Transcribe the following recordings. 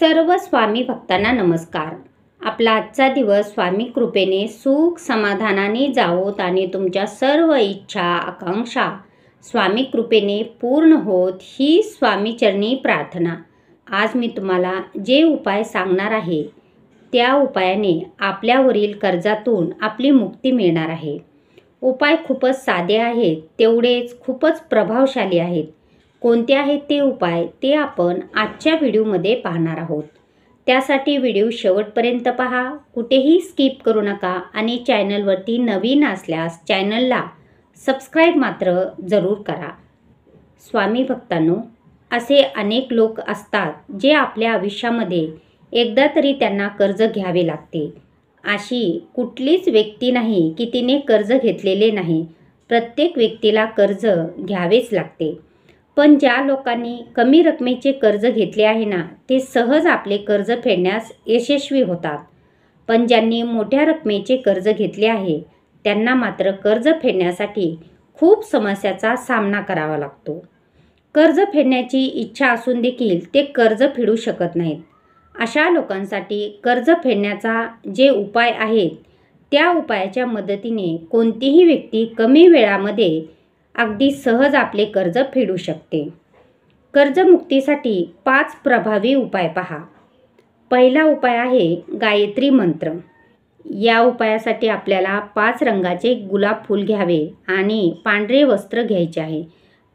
सर्व स्वामी भक्तांना नमस्कार। आपला आजचा दिवस स्वामी कृपेने सुख समाधानाने जावोत आणि तुमच्या सर्व इच्छा आकांक्षा स्वामी कृपेने पूर्ण होत ही स्वामी चरणी प्रार्थना। आज मी तुम्हाला जे उपाय सांगणार आहे त्या उपायाने आपल्यावरील कर्जातून आपली मुक्ती मिळणार आहे। उपाय खूपच साधे आहेत, तेवढेच खूपच प्रभावशाली आहेत। कोणते आहेत ते उपाय ते आपण आजच्या व्हिडिओमध्ये पाहणार आहोत। त्यासाठी व्हिडिओ शेवटपर्यंत पहा, कुठेही स्किप करू नका आणि चॅनलवरती नवीन असल्यास चॅनलला सबस्क्राईब मात्र जरूर करा। स्वामी भक्तांनो, असे अनेक लोक असतात जे आपल्या आयुष्यामध्ये एकदा तरी त्यांना कर्ज घ्यावे लागते। अशी कुठलीच व्यक्ती नाही की तिने कर्ज घेतलेले नाही। प्रत्येक व्यक्तीला कर्ज घ्यावेच लागते। पण ज्या लोकांनी कमी रकमेचे कर्ज घेतले आहे ना, ते सहज आपले कर्ज फेडण्यास यशस्वी होतात। पण ज्यांनी मोठ्या रकमेचे कर्ज घेतले आहे त्यांना मात्र कर्ज फेडण्यासाठी खूप समस्याचा सामना करावा लागतो। कर्ज फेडण्याची इच्छा असून देखील ते कर्ज फेडू शकत नाहीत। अशा लोकांसाठी कर्ज फेडण्याचा जे उपाय आहेत त्या उपायाच्या मदतीने कोणतीही व्यक्ती कमी वेळामध्ये अगदी सहज आपले कर्ज फेडू शकते। कर्जमुक्तीसाठी 5 प्रभावी उपाय पहा। पहिला उपाय आहे गायत्री मंत्र। या उपायासाठी आपल्याला 5 रंगाचे गुलाब फूल घ्यावे आणि पांढरे वस्त्र घ्यायचे आहे।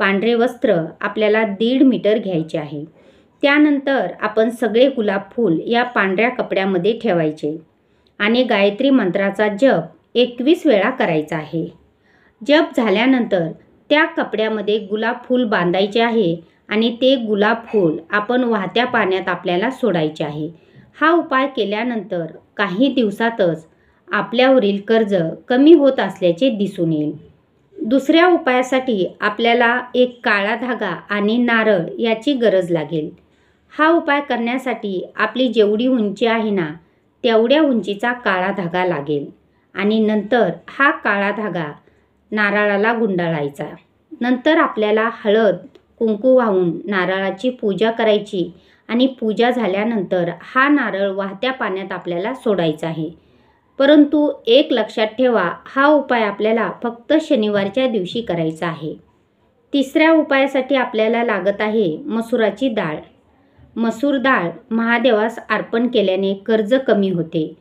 पांढरे वस्त्र आपल्याला 1.5 मीटर घ्यायचे आहे। त्यानंतर आपण सगळे गुलाब फूल या पांढऱ्या कपड्यामध्ये ठेवायचे आणि गायत्री मंत्राचा जप 21 वेळा करायचा आहे। जप झाल्यानंतर त्या कपड्यामध्ये गुलाब फूल बांधायचे आहे आणि ते गुलाब फूल आपण वाहत्या पाण्यात आपल्याला सोडायचे आहे। हा उपाय केल्यानंतर काही दिवसातच आपल्यावरील कर्ज कमी होत असल्याचे दिसून येईल। दुसऱ्या उपायासाठी आपल्याला एक काळा धागा आणि नारळ याची गरज लागेल। हा उपाय करण्यासाठी आपली जेवढी उंची आहे ना तेवढ्या उंचीचा काळा धागा लागेल आणि नंतर हा काळा धागा नारळाला गुंडाळायचा। नंतर आपल्याला हळद कुंकू वाहून नारळाची पूजा करायची आणि पूजा झाल्यानंतर हा नारळ वाहत्या पाण्यात आपल्याला सोडायचा आहे। परंतु एक लक्षात ठेवा, हा उपाय आपल्याला फक्त शनिवारच्या दिवशी करायचा आहे। तिसऱ्या उपायासाठी आपल्याला लागत आहे मसुराची डाळ। मसूर डाळ महादेवास अर्पण केल्याने कर्ज कमी होते।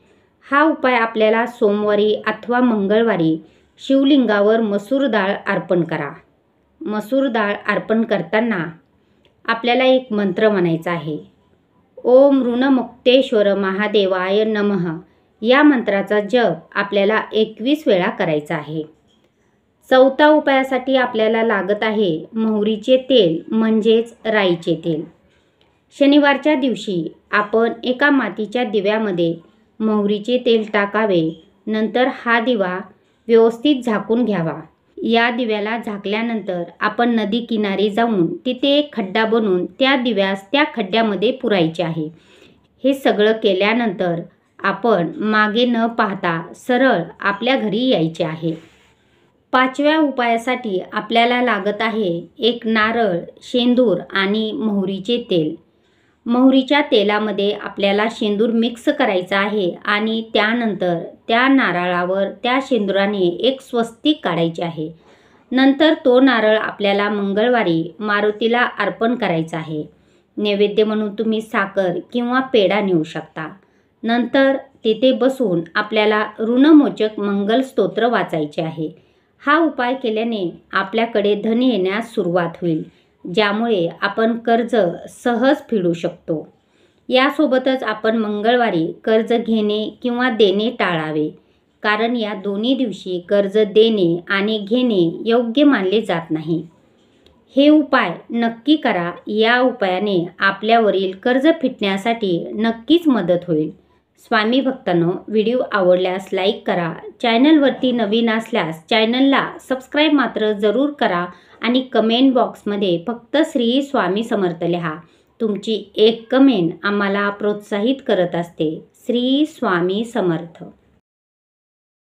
हा उपाय आपल्याला सोमवारी अथवा मंगळवारी शिवलिंगावर मसूर डाळ अर्पण करा। मसूर डाळ अर्पण करताना आपल्याला एक मंत्र म्हणायचा आहे, ओम ऋणमुक्तेश्वर महादेवाय नमः। या मंत्राचा जप आपल्याला 21 वेळा करायचा आहे। चौथ्या उपायासाठी आपल्याला लागत आहे मोहरीचे तेल म्हणजेच राईचे तेल। शनिवारच्या दिवशी आपण एका मातीच्या दिव्यामध्ये मोहरीचे तेल टाकावे। नंतर हा दिवा व्यवस्थित झाकून घ्यावा। या दिव्याला झाकल्यानंतर आपण नदी किनारी जाऊन तिथे एक खड्डा बनवून त्या दिव्यास त्या खड्ड्यामध्ये पुरायचे आहे। हे सगळं केल्यानंतर आपण मागे न पाहता सरळ आपल्या घरी यायचे आहे। 5व्या उपायासाठी आपल्याला लागत आहे एक नारळ, शेंदूर आणि मोहरीचे तेल। मोहरीच्या तेलामध्ये आपल्याला शेंदूर मिक्स करायचा आहे आणि त्यानंतर त्या नारळावर त्या शेंदुराने एक स्वस्तिक काढायचे आहे। नंतर तो नारळ आपल्याला मंगळवारी मारुतीला अर्पण करायचा आहे। नैवेद्य म्हणून तुम्ही साखर किंवा पेढा नेऊ शकता। नंतर तिथे बसून आपल्याला ऋणमोचक मंगल स्तोत्र वाचायचे आहे। हा उपाय केल्याने आपल्याकडे धन येण्यास सुरुवात होईल, ज्यामुळे आपण कर्ज सहज फेडू शकतो। यासोबतच आपण मंगळवारी कर्ज घेणे किंवा देणे टाळावे, कारण या दोन्ही दिवशी कर्ज देणे आणि घेणे योग्य मानले जात नाही। हे उपाय नक्की करा। या उपायाने आपल्यावरील कर्ज फिटण्यासाठी नक्कीच मदत होईल। स्वामी भक्तांनो, व्हिडिओ आवडल्यास लाईक करा। चॅनलवरती नवीन असल्यास चॅनलला सबस्क्राईब मात्र जरूर करा आणि कमेंट बॉक्समध्ये फक्त श्री स्वामी समर्थ लिहा। तुमची एक कमेंट आम्हाला प्रोत्साहित करत असते। श्री स्वामी समर्थ।